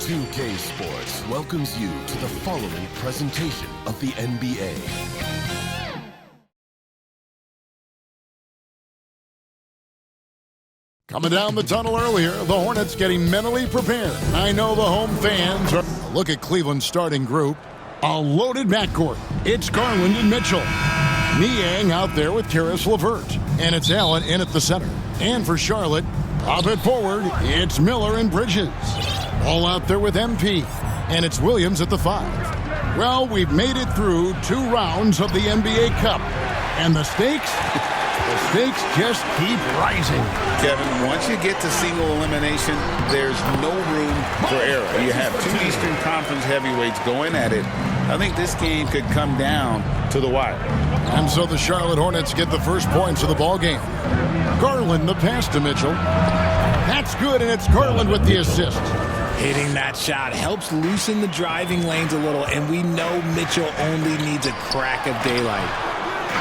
2K Sports welcomes you to the following presentation of the NBA. Coming down the tunnel earlier, the Hornets getting mentally prepared. I know the home fans are... Look at Cleveland's starting group. A loaded backcourt. It's Garland and Mitchell. Niang out there with Karis LeVert. And it's Allen in at the center. And for Charlotte, pop it forward, it's Miller and Bridges. All out there with MP. And it's Williams at the 5. Well, we've made it through 2 rounds of the NBA Cup. And the stakes? The stakes just keep rising. Kevin, once you get to single elimination, there's no room for error. You have 2 Eastern Conference heavyweights going at it. I think this game could come down to the wire. And so the Charlotte Hornets get the first points of the ball game. Garland the pass to Mitchell. That's good, and it's Garland with the assist. Hitting that shot helps loosen the driving lanes a little, and we know Mitchell only needs a crack of daylight.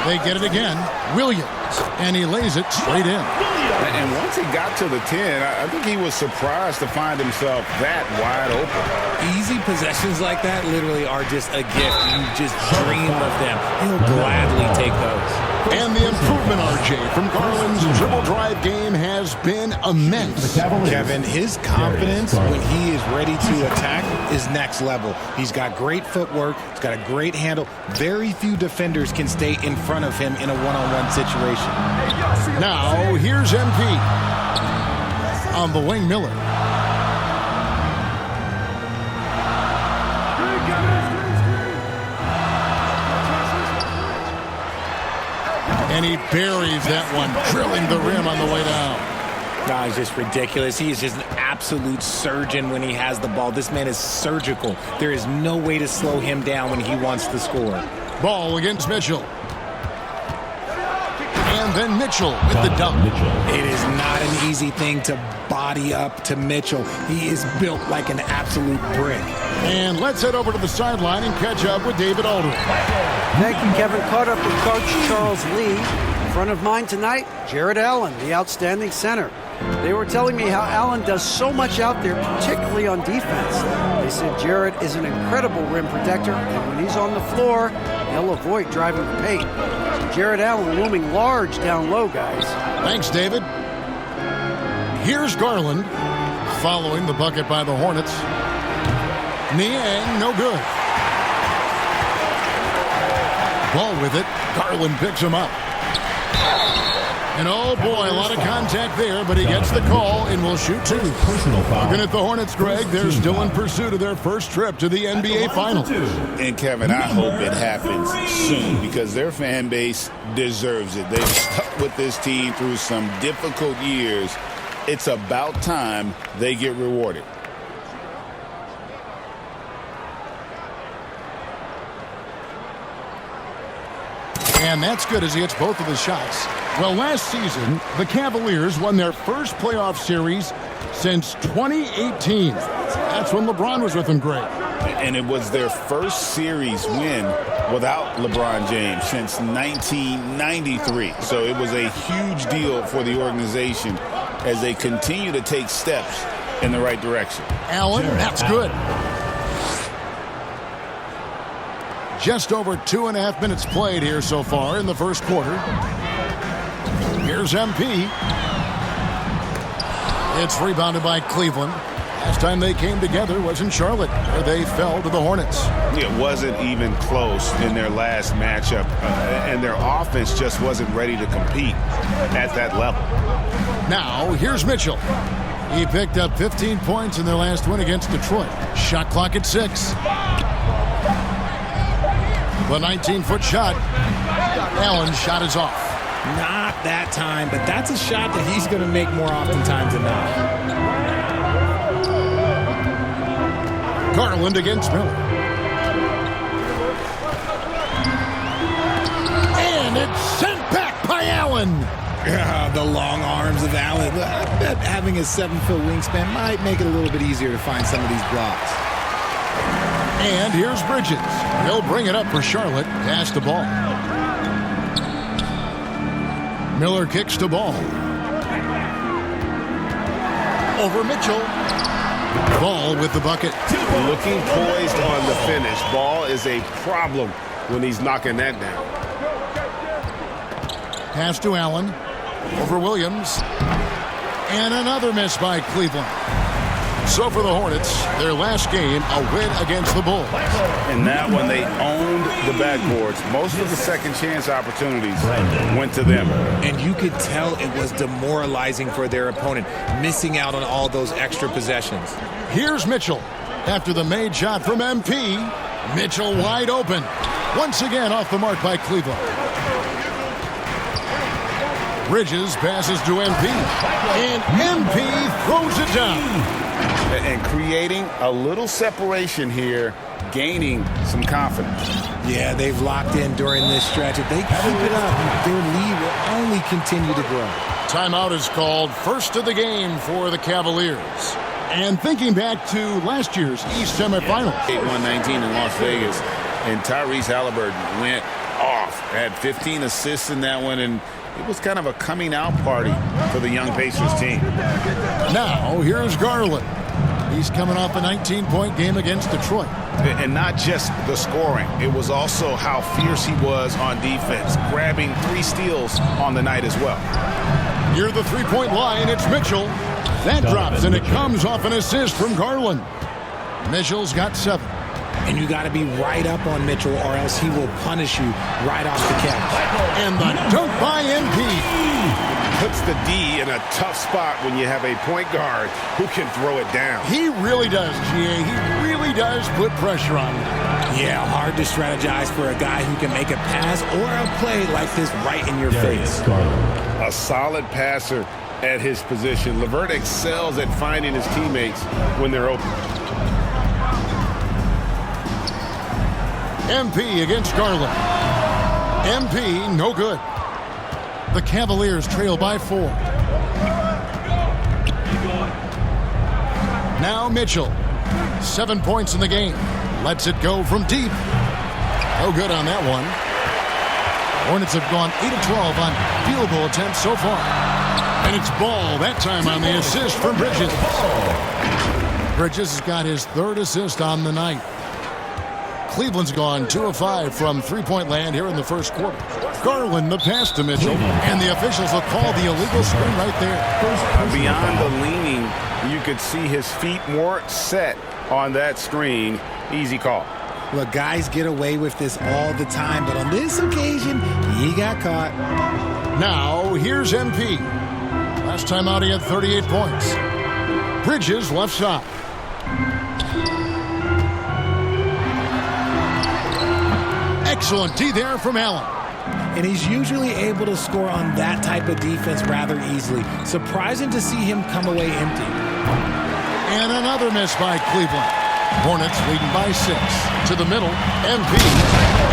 They get it again. Williams. And he lays it straight in. And once he got to the 10, I think he was surprised to find himself that wide open. Easy possessions like that literally are just a gift. You just dream of them. He'll gladly take those. And the improvement, RJ, from Garland's dribble drive game has been immense. Kevin, his confidence when he is ready to attack is next level. He's got great footwork. He's got a great handle. Very few defenders can stay in front of him in a one-on-one situation. Now, here's MP. On the wing, Miller. And he buries that one, drilling the rim on the way down. God, he's just ridiculous. He is just an absolute surgeon when he has the ball. This man is surgical. There is no way to slow him down when he wants to score. Ball against Mitchell. And then Mitchell with the dunk. It is not an easy thing to body up to Mitchell. He is built like an absolute brick. And let's head over to the sideline and catch up with David Aldridge. Thank you, Kevin. Caught up with Coach Charles Lee. In front of mine tonight, Jared Allen, the outstanding center. They were telling me how Allen does so much out there, particularly on defense. They said Jared is an incredible rim protector, and when he's on the floor, he'll avoid driving the paint. Jared Allen looming large down low, guys. Thanks, David. Here's Garland, following the bucket by the Hornets. Niang, no good. Ball with it. Garland picks him up. And oh boy, a lot of contact there, but he gets the call and will shoot 2. Looking at the Hornets, Greg, they're still in pursuit of their first trip to the NBA Finals. And Kevin, I hope it happens soon because their fan base deserves it. They've stuck with this team through some difficult years. It's about time they get rewarded. And that's good as he hits both of the shots. Well, last season, the Cavaliers won their first playoff series since 2018. That's when LeBron was with them, Greg. And it was their first series win without LeBron James since 1993. So it was a huge deal for the organization as they continue to take steps in the right direction. Allen, that's good. Just over 2.5 minutes played here so far in the first quarter. Here's MP. It's rebounded by Cleveland. Last time they came together was in Charlotte, where they fell to the Hornets. It wasn't even close in their last matchup, and their offense just wasn't ready to compete at that level. Now, here's Mitchell. He picked up 15 points in their last win against Detroit. Shot clock at 6. The 19-foot shot. Allen's shot is off. Not that time, but that's a shot that he's going to make more oftentimes than not. Garland against Miller. And it's sent back by Allen. The long arms of Allen. I bet having a 7-foot wingspan might make it a little bit easier to find some of these blocks. And here's Bridges. He'll bring it up for Charlotte. Pass the ball. Miller kicks the ball. Over Mitchell. Ball with the bucket. Looking poised on the finish. Ball is a problem when he's knocking that down. Pass to Allen. Over Williams. And another miss by Cleveland. So for the Hornets, their last game, a win against the Bulls. In that one, they owned the backboards. Most of the second chance opportunities went to them. And you could tell it was demoralizing for their opponent, missing out on all those extra possessions. Here's Mitchell. After the made shot from MP, Mitchell wide open. Once again off the mark by Cleveland. Bridges passes to MP. And MP throws it down. And creating a little separation here, gaining some confidence. Yeah, they've locked in during this stretch. If they keep it up, their lead will only continue to grow. Timeout is called, first of the game for the Cavaliers. And thinking back to last year's East Semifinals. 8-1-19 in Las Vegas, and Tyrese Halliburton went off. Had 15 assists in that one, and it was kind of a coming out party for the young Pacers team. Now, here's Garland. He's coming off a 19-point game against Detroit. And not just the scoring. It was also how fierce he was on defense, grabbing 3 steals on the night as well. Near the three-point line, it's Mitchell. That drops, and it comes off an assist from Garland. Mitchell's got 7. And you got to be right up on Mitchell, or else he will punish you right off the catch. And the dunk by MP. Puts the D in a tough spot when you have a point guard who can throw it down. He really does, GA. He really does put pressure on him. Yeah, hard to strategize for a guy who can make a pass or a play like this right in your face. A solid passer at his position. LeVert excels at finding his teammates when they're open. MP against Garland. MP, no good. The Cavaliers trail by 4. Now Mitchell. 7 points in the game. Lets it go from deep. No good on that one. Hornets have gone 8 of 12 on field goal attempts so far. And it's Ball, that time on the assist from Bridges. Bridges has got his 3rd assist on the night. Cleveland's gone 2 of 5 from three-point land here in the first quarter. Garland the pass to Mitchell, and the officials will call the illegal screen right there. Beyond the leaning, you could see his feet more set on that screen. Easy call. Look, guys get away with this all the time, but on this occasion, he got caught. Now, here's MP. Last time out, he had 38 points. Bridges left side. Excellent D there from Allen. And he's usually able to score on that type of defense rather easily. Surprising to see him come away empty. And another miss by Cleveland. Hornets leading by 6. To the middle, MP.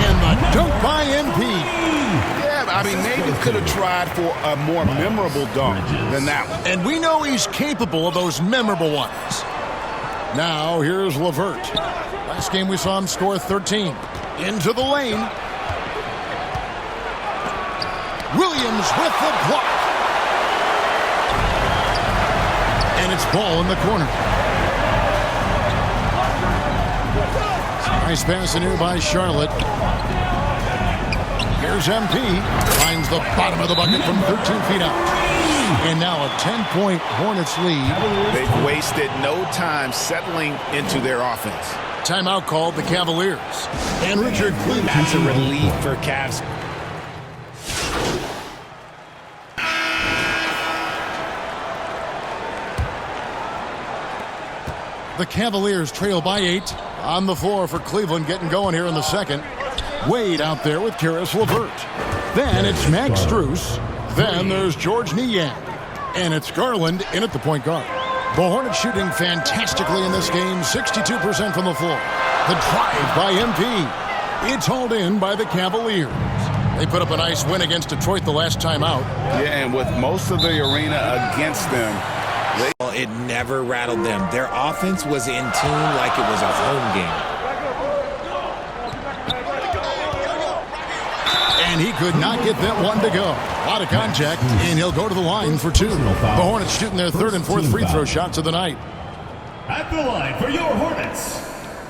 And the dunk by MP. Yeah, I mean, maybe could have tried for a more memorable dunk than that one. And we know he's capable of those memorable ones. Now, here's LeVert. Last game we saw him score 13. Into the lane. Williams with the block. And it's Ball in the corner. Nice pass in here by Charlotte. Here's MP. Finds the bottom of the bucket from 13 feet out. And now a 10-point Hornets lead. They've wasted no time settling into their offense. Timeout called the Cavaliers. And Richard Cleveland. That's a relief for Cavs. The Cavaliers trail by 8. On the floor for Cleveland, getting going here in the second. Wade out there with Karis LeVert. Then it's Max Strus. Then there's George Niang. And it's Garland in at the point guard. The Hornets shooting fantastically in this game, 62% from the floor. The drive by MP. It's hauled in by the Cavaliers. They put up a nice win against Detroit the last time out. Yeah, and with most of the arena against them, it never rattled them. Their offense was in tune like it was a home game. And he could not get that one to go. A lot of contact, and he'll go to the line for 2. The Hornets shooting their 3rd and 4th free throw shots of the night. At the line for your Hornets,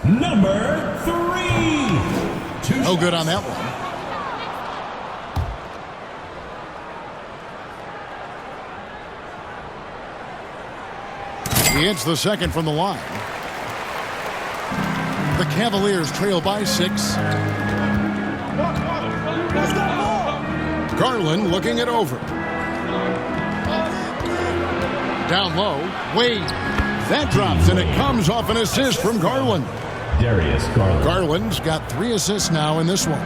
number 3. No good on that one. He hits the second from the line. The Cavaliers trail by 6. Garland looking it over. Down low, Wade. That drops, and it comes off an assist from Garland. Darius Garland. Garland's got 3 assists now in this one.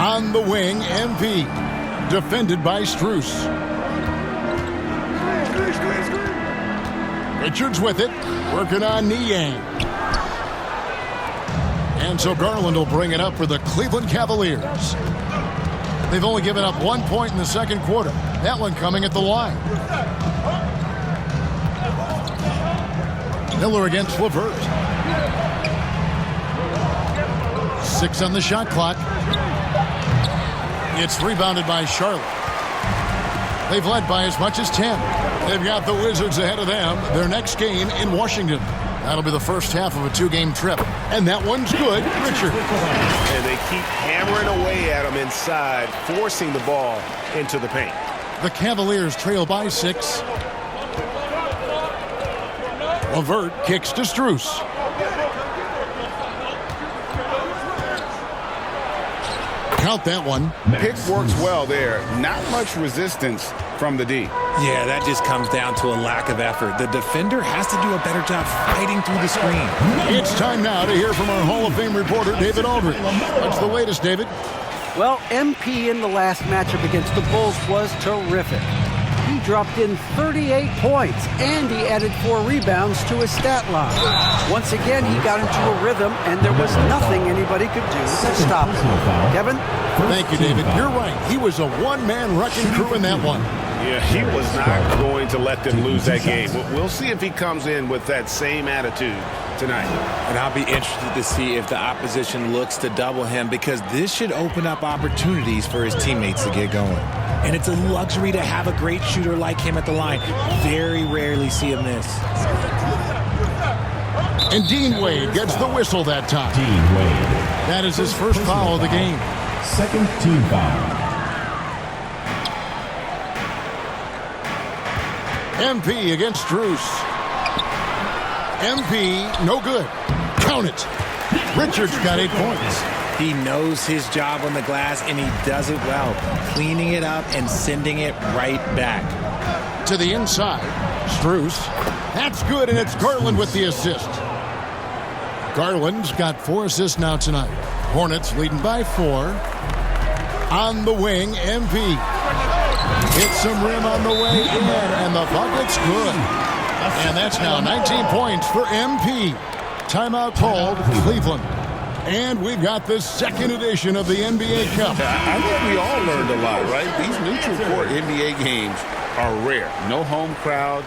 On the wing, MP. Defended by Strus. Richards with it, working on Niang. And so Garland will bring it up for the Cleveland Cavaliers. They've only given up 1 point in the second quarter. That one coming at the line. Miller against LeVert. 6 on the shot clock. It's rebounded by Charlotte. They've led by as much as 10. They've got the Wizards ahead of them. Their next game in Washington. That'll be the first half of a 2-game trip. And that one's good. Richard. And they keep hammering away at them inside, forcing the ball into the paint. The Cavaliers trail by 6. LeVert kicks to Strus. Count that one. Pick works well there. Not much resistance from the D. Yeah, that just comes down to a lack of effort. The defender has to do a better job fighting through the screen. It's time now to hear from our Hall of Fame reporter, David Aldridge. What's the latest, David? Well, MP in the last matchup against the Bulls was terrific. He dropped in 38 points, and he added 4 rebounds to his stat line. Once again, he got into a rhythm, and there was nothing anybody could do to stop him. Kevin? Thank you, David. You're right. He was a one-man wrecking crew in that one. Yeah, he was not going to let them lose that game. We'll see if he comes in with that same attitude tonight. And I'll be interested to see if the opposition looks to double him, because this should open up opportunities for his teammates to get going. And it's a luxury to have a great shooter like him at the line. Very rarely see him miss. And Dean Wade gets the whistle that time. Dean Wade. That is his first foul of the game. Second team foul. MP against Strus. MP, no good. Count it. Richards got 8 points. He knows his job on the glass, and he does it well, cleaning it up and sending it right back. To the inside, Strus. That's good, and it's Garland with the assist. Garland's got 4 assists now tonight. Hornets leading by 4. On the wing, MP. Hits some rim on the way in, and the bucket's good. And that's now 19 points for MP. Timeout called, Cleveland. And we've got the second edition of the NBA Cup. I think we all learned a lot, right? These neutral court NBA games are rare. No home crowd.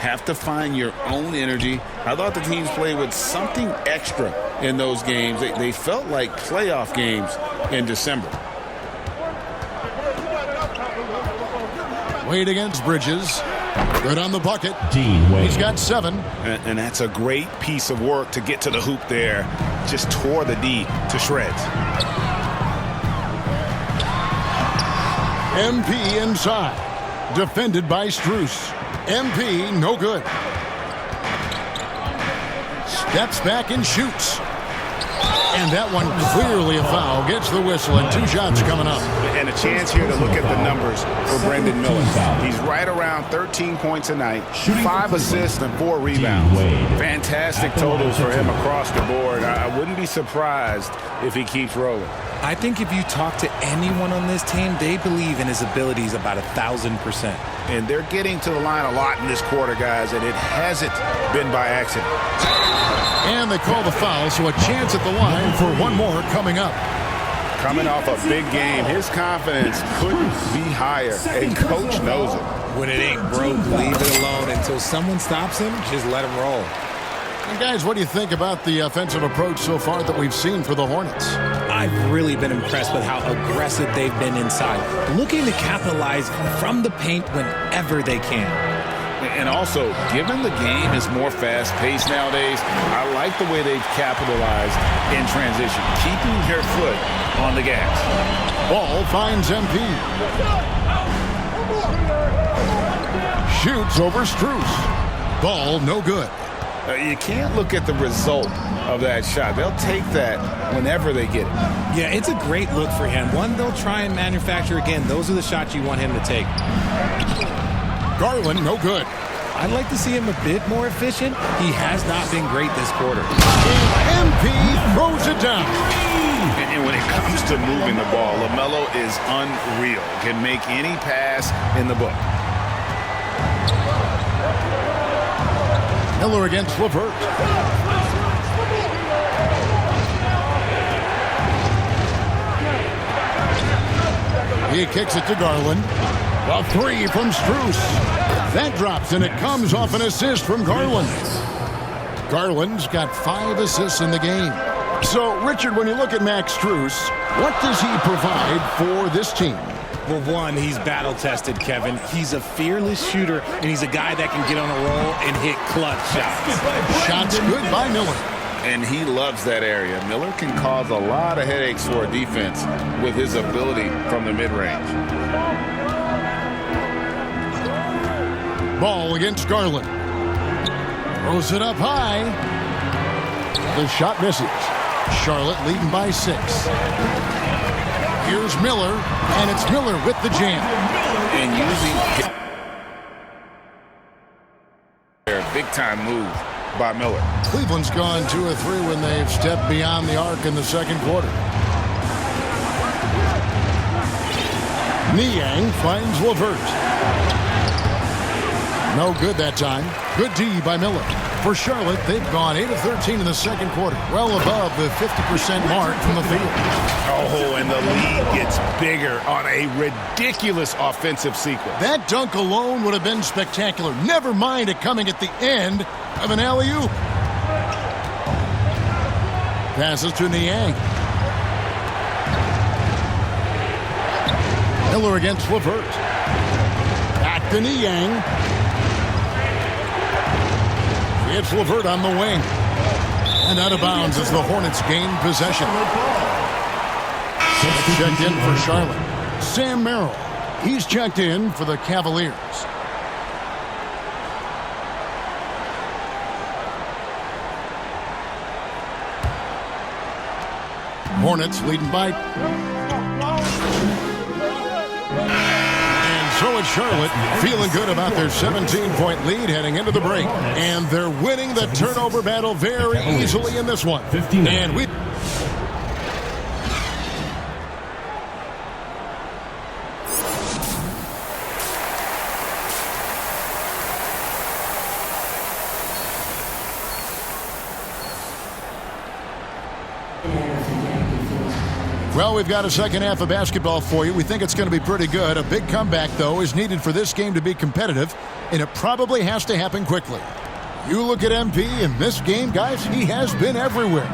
Have to find your own energy. I thought the teams played with something extra in those games. They felt like playoff games in December. Wade against Bridges. Good on the bucket. Dean Wade. He's got 7. And that's a great piece of work to get to the hoop there. Just tore the D to shreds. MP inside. Defended by Strus. MP, no good. Steps back and shoots. And that one clearly a foul. Gets the whistle, and 2 shots coming up. And a chance here to look at the numbers for Brendan Miller. He's right around 13 points a night, 5 assists and 4 rebounds. Fantastic totals for him across the board. I wouldn't be surprised if he keeps rolling. I think if you talk to anyone on this team, they believe in his abilities about 1,000%. And they're getting to the line a lot in this quarter, guys, and it hasn't been by accident. And they call the foul, so a chance at the line for one more coming up. Coming off a big game, his confidence couldn't be higher, and Coach knows it. When it ain't broke, leave it alone until someone stops him. Just let him roll. And guys, what do you think about the offensive approach so far that we've seen for the Hornets? I've really been impressed with how aggressive they've been inside, looking to capitalize from the paint whenever they can. And also, given the game is more fast-paced nowadays, I like the way they've capitalized in transition, keeping their foot on the gas. Ball finds MP. Shoots over Strus. Ball no good. You can't look at the result of that shot. They'll take that whenever they get it. Yeah, it's a great look for him. One they'll try and manufacture again. Those are the shots you want him to take. Garland, no good. I'd like to see him a bit more efficient. He has not been great this quarter. And MP throws it down. And when it comes to moving the ball, LaMelo is unreal. Can make any pass in the book. Miller against LeVert. He kicks it to Garland. A three from Strus. That drops, and it comes off an assist from Garland. Garland's got 5 assists in the game. So, Richard, when you look at Max Strus, what does he provide for this team? Well, one, he's battle-tested, Kevin. He's a fearless shooter, and he's a guy that can get on a roll and hit clutch shots. Shots good by Miller. And he loves that area. Miller can cause a lot of headaches for a defense with his ability from the mid-range. Ball against Garland. Throws it up high. The shot misses. Charlotte leading by 6. Here's Miller, and it's Miller with the jam. And using their big-time move by Miller. Cleveland's gone 2 of 3 when they've stepped beyond the arc in the second quarter. Niang finds LeVert. No good that time. Good D by Miller. For Charlotte, they've gone 8 of 13 in the second quarter, well above the 50% mark from the field. Oh, and the lead gets bigger on a ridiculous offensive sequence. That dunk alone would have been spectacular. Never mind it coming at the end of an alley-oop. Passes to Niang. Miller against LeVert. Back to Niang. It's LeVert on the wing. And out of bounds as the Hornets gain possession. Checked in for Charlotte. Sam Merrill. He's checked in for the Cavaliers. Hornets leading by. So it's Charlotte feeling good about their 17-point lead heading into the break. And they're winning the turnover battle very easily in this one. And we... Well, we've got a second half of basketball for you. We think it's going to be pretty good. A big comeback, though, is needed for this game to be competitive, and it probably has to happen quickly. You look at MP in this game, guys, he has been everywhere.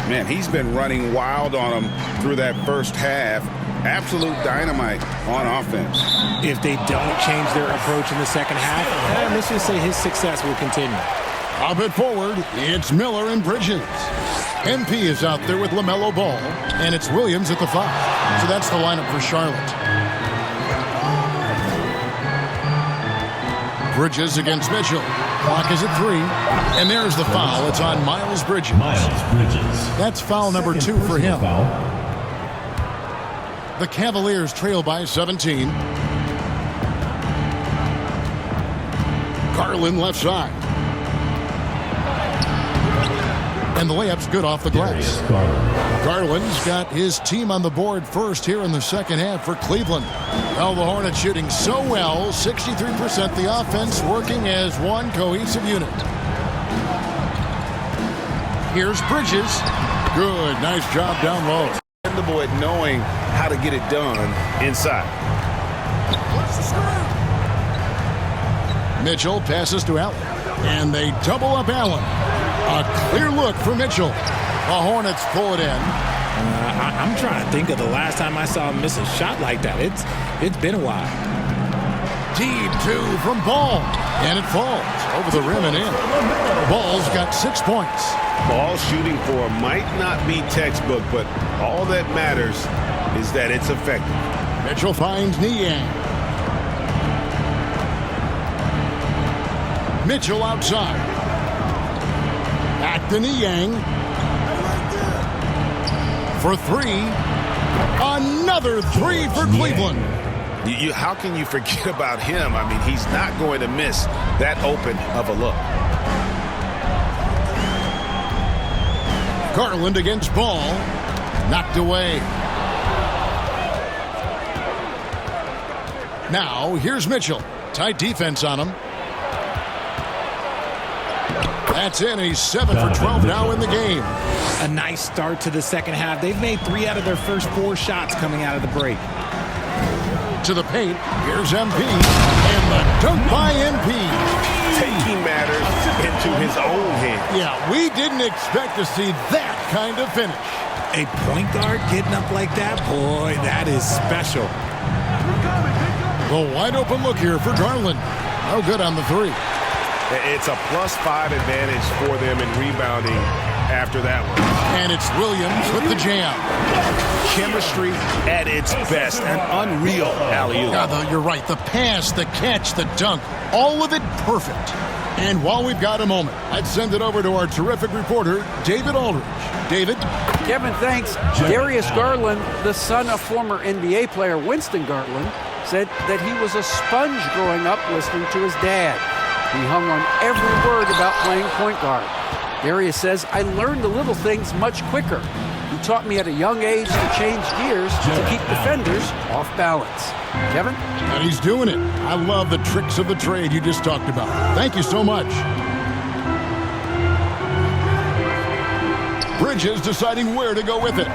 Man, he's been running wild on them through that first half. Absolute dynamite on offense. If they don't change their approach in the second half, let's just say his success will continue. Up it forward, it's Miller and Bridges. MP is out there with LaMelo Ball, and it's Williams at the 5. So that's the lineup for Charlotte. Bridges against Mitchell. Clock is at 3. And there's the foul. It's on Miles Bridges. That's foul number 2 for him. The Cavaliers trail by 17. Garland left side. And the layup's good off the glass. Garland's got his team on the board first here in the second half for Cleveland. Well, the Hornets shooting so well, 63%. The offense working as one cohesive unit. Here's Bridges. Good, nice job down low. And the boy knowing how to get it done inside. Mitchell passes to Allen. And they double up Allen. A clear look for Mitchell. The Hornets pull it in. I'm trying to think of the last time I saw him miss a shot like that. It's been a while. Deep two from Ball. And it falls over the rim and in. Ball's got 6 points. Ball shooting for him might not be textbook, but all that matters is that it's effective. Mitchell finds Niang. Mitchell outside. Back to Niang. For three. Another three for Cleveland. How can you forget about him? I mean, he's not going to miss that open of a look. Garland against Ball. Knocked away. Now, here's Mitchell. Tight defense on him. That's in. He's 7 for 12 now in the game. A nice start to the second half. They've made 3 out of their first 4 shots coming out of the break. To the paint. Here's MP. And the dunk by MP. Taking matters into his own hands. Yeah, we didn't expect to see that kind of finish. A point guard getting up like that, boy, that is special. The wide open look here for Garland. No good on the three. It's a +5 advantage for them in rebounding after that one. And it's Williams with the jam. Chemistry at its best. An unreal alley-oop. Yeah, you're right. The pass, the catch, the dunk, all of it perfect. And while we've got a moment, I'd send it over to our terrific reporter, David Aldridge. David? Kevin, thanks. Darius Garland, the son of former NBA player Winston Garland, said that he was a sponge growing up listening to his dad. He hung on every word about playing point guard. Darius says, I learned the little things much quicker. He taught me at a young age to change gears to keep defenders off balance. Kevin? And he's doing it. I love the tricks of the trade you just talked about. Thank you so much. Bridges deciding where to go with it.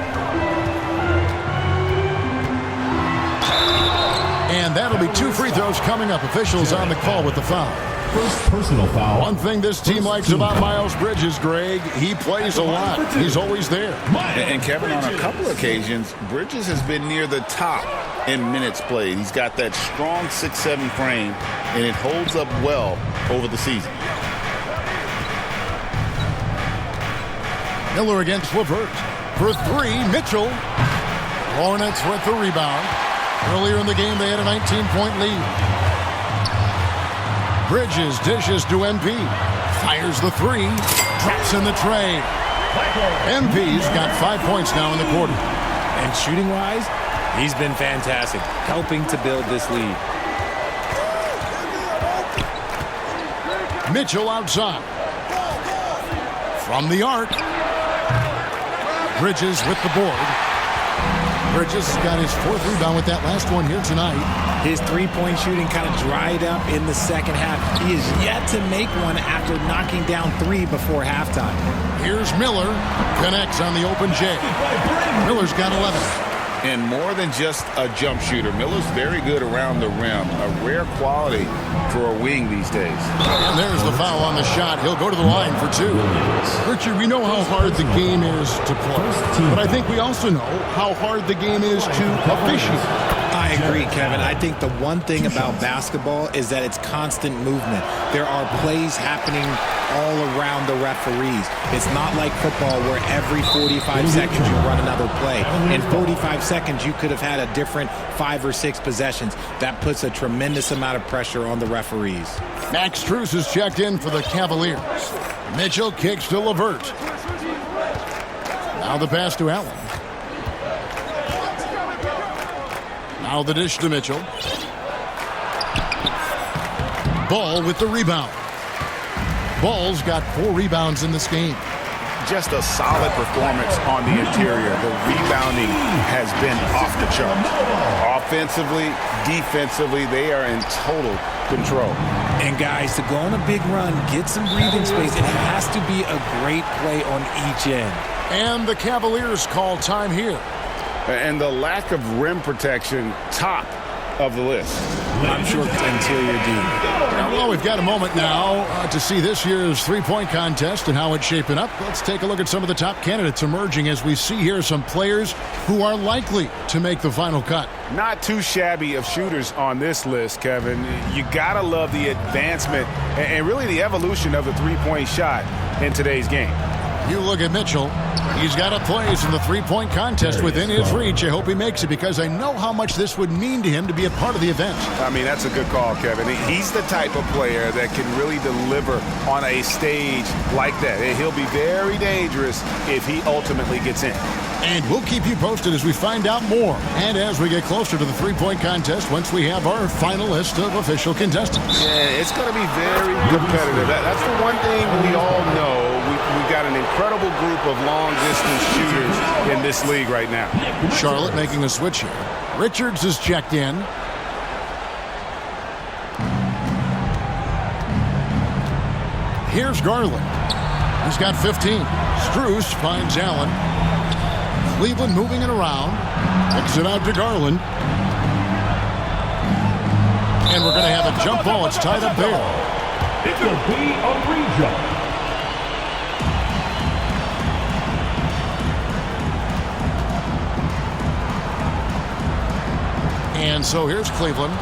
And that'll be 2 free throws coming up. Officials on the call with the foul. First personal foul. One thing this team likes about Miles Bridges, Greg, he plays a lot. He's always there. And Kevin, on a couple occasions, Bridges has been near the top in minutes played. He's got that strong 6'7" frame, and it holds up well over the season. Miller against LeVert. For three, Mitchell. Hornets with the rebound. Earlier in the game, they had a 19-point lead. Bridges dishes to MP. Fires the three. Drops in the tray. MP's got 5 points now in the quarter. And shooting-wise, he's been fantastic, helping to build this lead. Mitchell outside. From the arc. Bridges with the board. Bridges got his 4th rebound with that last one here tonight. His three-point shooting kind of dried up in the second half. He is yet to make one after knocking down 3 before halftime. Here's Miller. Connects on the open J. Miller's got 11. And more than just a jump shooter, Miller's very good around the rim. A rare quality for a wing these days. And there's the foul on the shot. He'll go to the line for 2. Richard, we know how hard the game is to play, but I think we also know how hard the game is to officiate. I agree, Kevin. I think the one thing about basketball is that it's constant movement. There are plays happening all around the referees. It's not like football where every 45 seconds you run another play. In 45 seconds, you could have had a different 5 or 6 possessions. That puts a tremendous amount of pressure on the referees. Max Strus is checked in for the Cavaliers. Mitchell kicks to LeVert. Now the pass to Allen. Now the dish to Mitchell. Ball with the rebound. Ball's got 4 rebounds in this game. Just a solid performance on the interior. The rebounding has been off the charts. Offensively, defensively, they are in total control. And guys, to go on a big run, get some breathing space, it has to be a great play on each end. And the Cavaliers call time here. And the lack of rim protection top of the list. I'm sure interior D. Well, we've got a moment now to see this year's three-point contest and how it's shaping up. Let's take a look at some of the top candidates emerging as we see here some players who are likely to make the final cut. Not too shabby of shooters on this list, Kevin. You gotta love the advancement and really the evolution of the three-point shot in today's game. You look at Mitchell. He's got a place in the three-point contest within his reach. I hope he makes it because I know how much this would mean to him to be a part of the event. I mean, that's a good call, Kevin. He's the type of player that can really deliver on a stage like that. He'll be very dangerous if he ultimately gets in. And we'll keep you posted as we find out more. And as we get closer to the three-point contest, once we have our final list of official contestants. Yeah, it's going to be very competitive. That's the one thing we all know. We've got an incredible group of long-distance shooters in this league right now. Charlotte making a switch here. Richards is checked in. Here's Garland. He's got 15. Strus finds Allen. Cleveland moving it around. Kicks it out to Garland. And we're going to have a jump ball. It's tied up there. It will be a re-jump. And so here's Cleveland.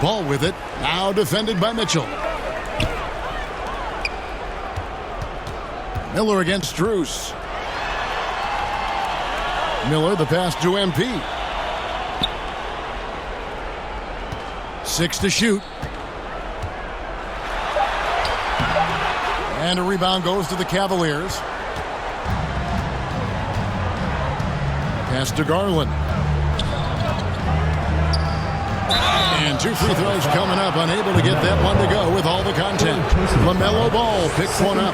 Ball with it. Now defended by Mitchell. Miller against Strus. Miller, the pass to MP. 6 to shoot. And a rebound goes to the Cavaliers. Pass to Garland. And 2 free throws coming up. Unable to get that one to go with all the content. LaMelo Ball picks one up.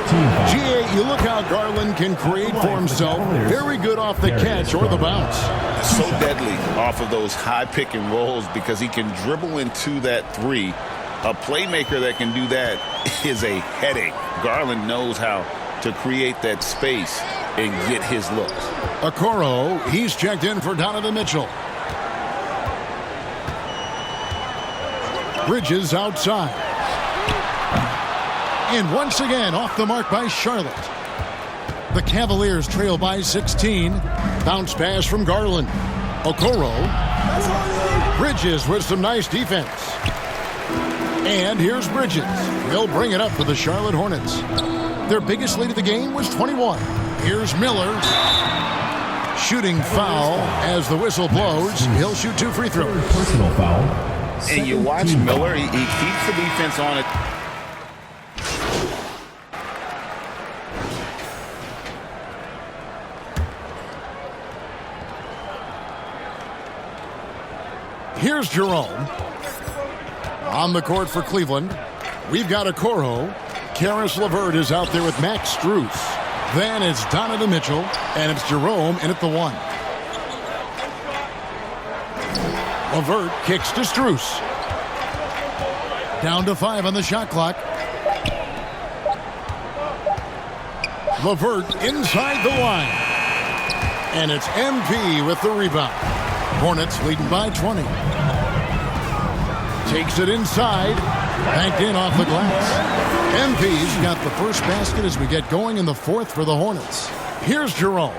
GA, you look how Garland can create for himself. Very good off the catch or the bounce. So deadly off of those high pick and rolls because he can dribble into that three. A playmaker that can do that is a headache. Garland knows how to create that space and get his looks. Okoro, he's checked in for Donovan Mitchell. Bridges outside. And once again off the mark by Charlotte. The Cavaliers trail by 16. Bounce pass from Garland. Okoro. Bridges with some nice defense. And here's Bridges. He'll bring it up for the Charlotte Hornets. Their biggest lead of the game was 21. Here's Miller. Shooting foul as the whistle blows. He'll shoot 2 free throws. Personal foul. And you watch Miller, he keeps the defense on it. Here's Jerome. On the court for Cleveland, we've got Okoro. Karis LeVert is out there with Max Strus. Then it's Donovan Mitchell, and it's Jerome in at the 1. LeVert kicks to Strus. Down to 5 on the shot clock. LeVert inside the line. And it's MP with the rebound. Hornets leading by 20. Takes it inside. Banked in off the glass. MP's got the first basket as we get going in the 4th for the Hornets. Here's Jerome.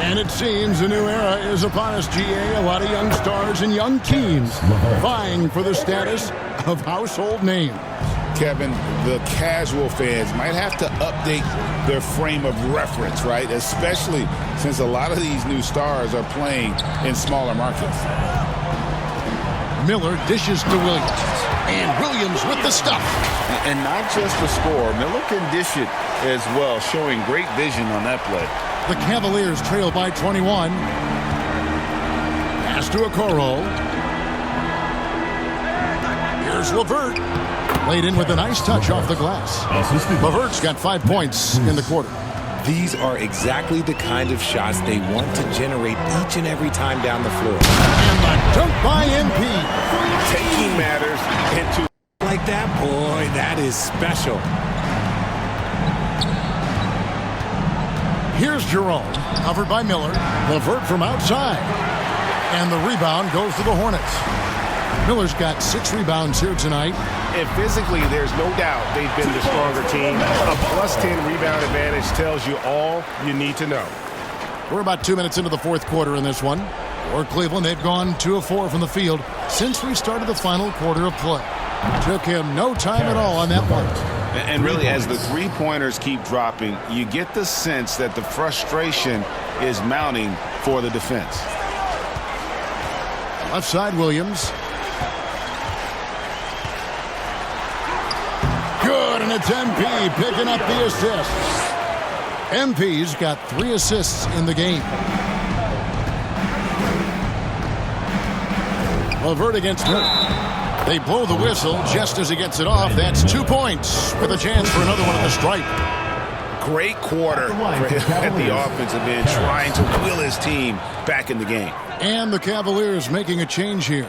And it seems a new era is upon us, GA. A lot of young stars and young teams vying for the status of household names. Kevin, the casual fans might have to update their frame of reference, right? Especially since a lot of these new stars are playing in smaller markets. Miller dishes to Williams. And Williams with the stuff. And not just the score. Miller can dish it as well, showing great vision on that play. The Cavaliers trail by 21. Pass to Okoro. Here's LeVert. Laid in with a nice touch off the glass. LeVert's got 5 points in the quarter. These are exactly the kind of shots they want to generate each and every time down the floor. And the dunk by MP. Taking matters into... Like that, boy, that is special. Here's Jerome, covered by Miller. LeVert from outside. And the rebound goes to the Hornets. Miller's got 6 rebounds here tonight. And physically, there's no doubt they've been the stronger team. A +10 rebound advantage tells you all you need to know. We're about 2 minutes into the fourth quarter in this one. For Cleveland, they've gone 2 of 4 from the field since we started the final quarter of play. Took him no time at all on that one. And really, as the three-pointers keep dropping, you get the sense that the frustration is mounting for the defense. Left side, Williams. Good, and it's MP picking up the assists. MP's got 3 assists in the game. LeVert against Miller. They blow the whistle just as he gets it off. That's 2 points with a chance for another one at the stripe. Great quarter for him at the offensive end, trying to will his team back in the game. And the Cavaliers making a change here.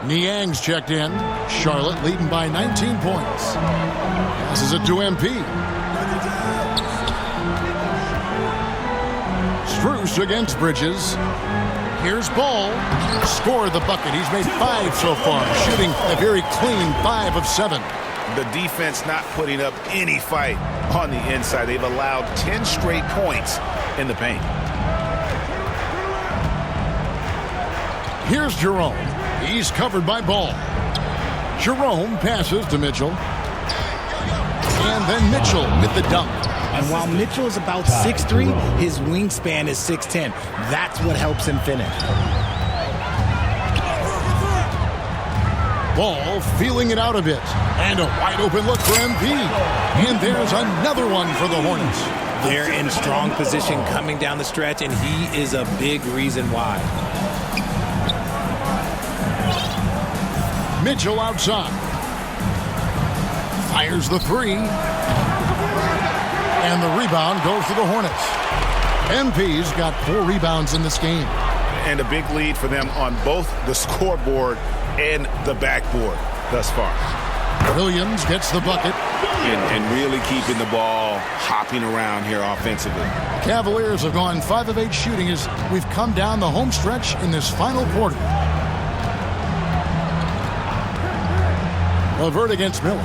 Niang's checked in. Charlotte leading by 19 points. Passes it to MP. Strus against Bridges. Here's Ball. Scored the bucket. He's made 5 so far, shooting a very clean 5 of 7. The defense not putting up any fight on the inside. They've allowed 10 straight points in the paint. Here's Jerome. He's covered by Ball. Jerome passes to Mitchell. And then Mitchell with the dunk. And while Mitchell is about 6'3", his wingspan is 6'10". That's what helps him finish. Ball feeling it out a bit. And a wide open look for MP. And there's another one for the Hornets. They're in strong position coming down the stretch, and he is a big reason why. Mitchell outside. Fires the 3. And the rebound goes to the Hornets. MP's got 4 rebounds in this game. And a big lead for them on both the scoreboard and the backboard thus far. Williams gets the bucket. And really keeping the ball hopping around here offensively. Cavaliers have gone 5 of 8 shooting as we've come down the home stretch in this final quarter. LeVert against Miller.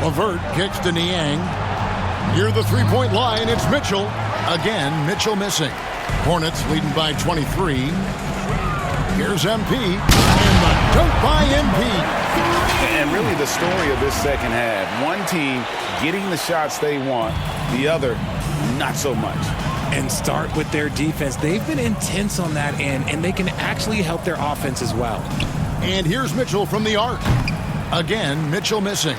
LeVert kicks to Niang. Near the three-point line, it's Mitchell. Again, Mitchell missing. Hornets leading by 23. Here's MP. And the dunk by MP. And really the story of this second half. One team getting the shots they want, the other not so much. And start with their defense. They've been intense on that end, and they can actually help their offense as well. And here's Mitchell from the arc. Again, Mitchell missing.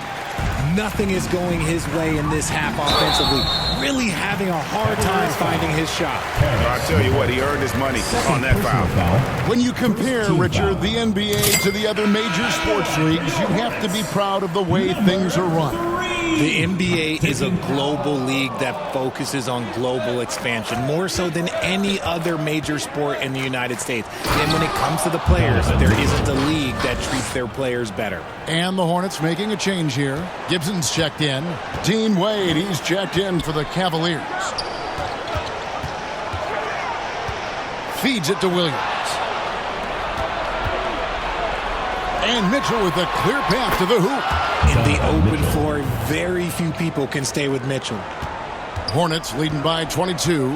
Nothing is going his way in this half offensively. Really having a hard time finding his shot. I'll tell you what, he earned his money on that foul. When you compare, Richard, the NBA to the other major sports leagues, you have to be proud of the way things are run. The NBA is a global league that focuses on global expansion, more so than any other major sport in the United States. And when it comes to the players, there isn't a league that treats their players better. And the Hornets making a change here. Gibson's checked in. Dean Wade, he's checked in for the Cavaliers. Feeds it to Williams. And Mitchell with a clear path to the hoop. In the open floor, very few people can stay with Mitchell. Hornets leading by 22.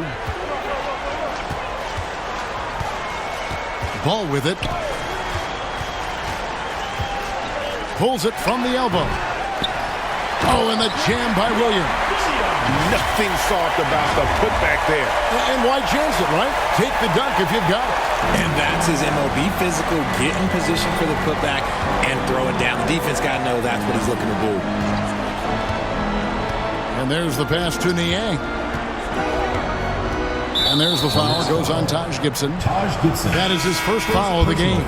Ball with it. Pulls it from the elbow. Oh, and the jam by Williams. Nothing soft about the putback there. And why chance it, right? Take the dunk if you've got it. And that's his MO. Be physical, get in position for the putback, and throw it down. The defense got to know that's what he's looking to do. And there's the pass to Niang. And there's the foul. Goes on Taj Gibson. That is his first foul of the game.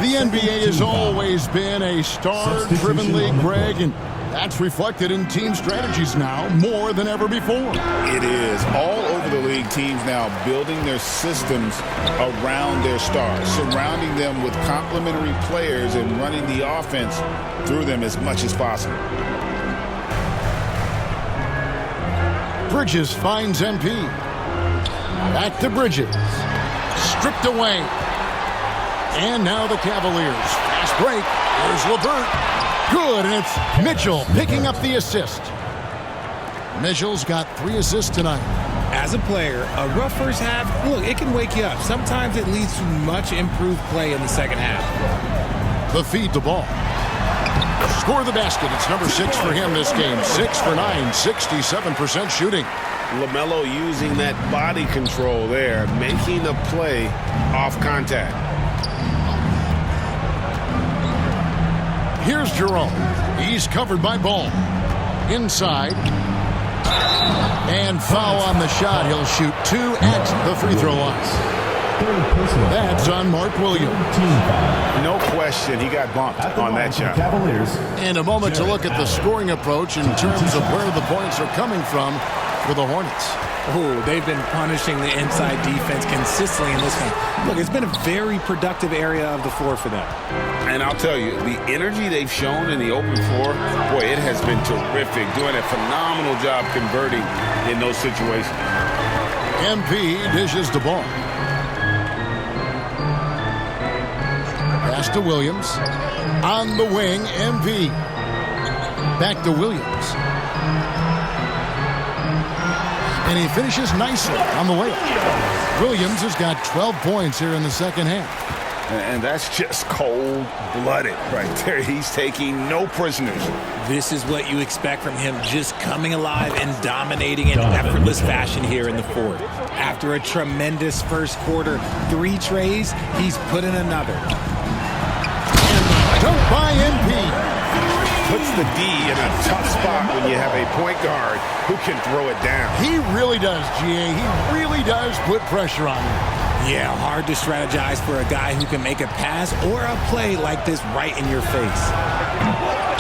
The NBA has always been a star-driven league, Greg, and that's reflected in team strategies now more than ever before. It is. All over the league, teams now building their systems around their stars, surrounding them with complementary players and running the offense through them as much as possible. Bridges finds MP. Back to Bridges. Stripped away. And now the Cavaliers. Fast break. Here's LeVert. Good, and it's Mitchell picking up the assist. Mitchell's got 3 assists tonight. As a player, a rough first half, look, it can wake you up. Sometimes it leads to much improved play in the second half. The feed the ball. Score the basket. It's number 6 for him this game. 6 for 9, 67% shooting. LaMelo using that body control there, making the play off contact. Here's Jerome. He's covered by Ball. Inside. And foul on the shot. He'll shoot 2 at the free throw line. That's on Mark Williams. No question, he got bumped on that shot. And a moment to look at the scoring approach in terms of where the points are coming from for the Hornets. Oh, they've been punishing the inside defense consistently in this one. Look, it's been a very productive area of the floor for them. And I'll tell you, the energy they've shown in the open floor, boy, it has been terrific. Doing a phenomenal job converting in those situations. MP dishes the ball. Pass to Williams. On the wing, MP. Back to Williams. And he finishes nicely on the layup. Williams has got 12 points here in the second half. And that's just cold-blooded right there. He's taking no prisoners. This is what you expect from him, just coming alive and dominating in effortless fashion here in the fourth. After a tremendous first quarter, 3 trays, he's put in another. Dunk by MP. Puts the D in a tough spot when you have a point guard who can throw it down. He really does, GA. He really does put pressure on him. Yeah, hard to strategize for a guy who can make a pass or a play like this right in your face.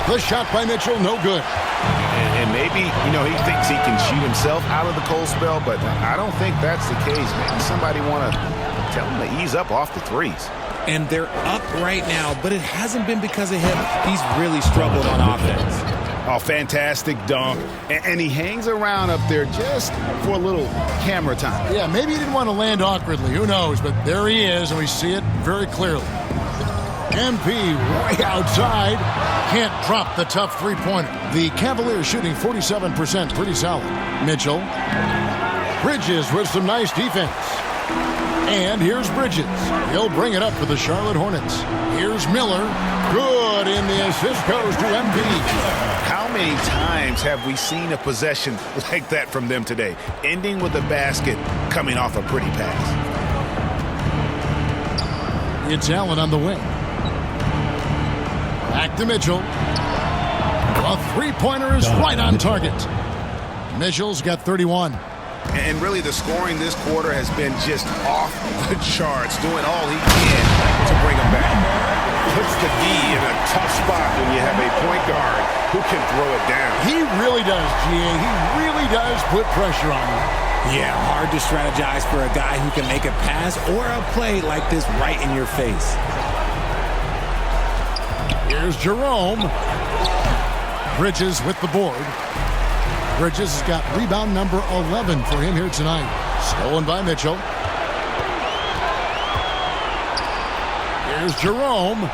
The shot by Mitchell, no good. And maybe, he thinks he can shoot himself out of the cold spell, but I don't think that's the case. Maybe somebody want to tell him to ease up off the threes. And they're up right now, but it hasn't been because of him. He's really struggled on offense. Oh, fantastic dunk. And he hangs around up there just for a little camera time. Yeah, maybe he didn't want to land awkwardly. Who knows? But there he is, and we see it very clearly. MP way outside. Can't drop the tough three-pointer. The Cavaliers shooting 47%. Pretty solid. Mitchell. Bridges with some nice defense. And here's Bridges. He'll bring it up for the Charlotte Hornets. Here's Miller. Good, and the assist goes to MP. How many times have we seen a possession like that from them today? Ending with a basket, coming off a pretty pass. It's Allen on the wing. Back to Mitchell. A three-pointer is right on target. Mitchell's got 31. And really the scoring this quarter has been just off the charts, doing all he can to bring them back. Puts the D in a tough spot when you have a point guard who can throw it down. He really does, GA. He really does put pressure on him. Yeah, hard to strategize for a guy who can make a pass or a play like this right in your face. Here's Jerome. Bridges with the board. Bridges has got rebound number 11 for him here tonight. Stolen by Mitchell. Here's Jerome.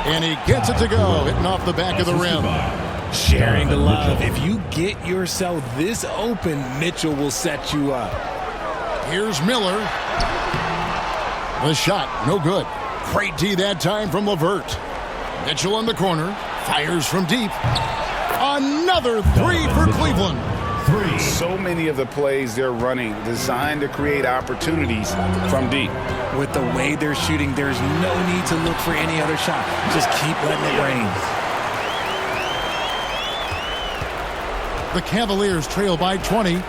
And he gets it to go. Hitting off the back of the rim. Sharing the love. If you get yourself this open, Mitchell will set you up. Here's Miller. The shot, no good. Great D that time from LeVert. Mitchell in the corner. Fires from deep. Another three for Cleveland. So many of the plays they're running designed to create opportunities from deep. With the way they're shooting, there's no need to look for any other shot. Just keep letting it rain. The Cavaliers trail by 20.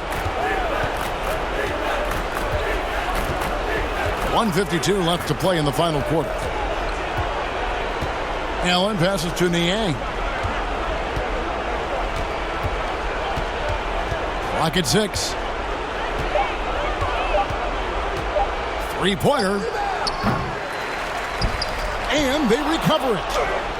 1:52 left to play in the final quarter. Allen passes to Niang. Clock at 6. Three-pointer. And they recover it.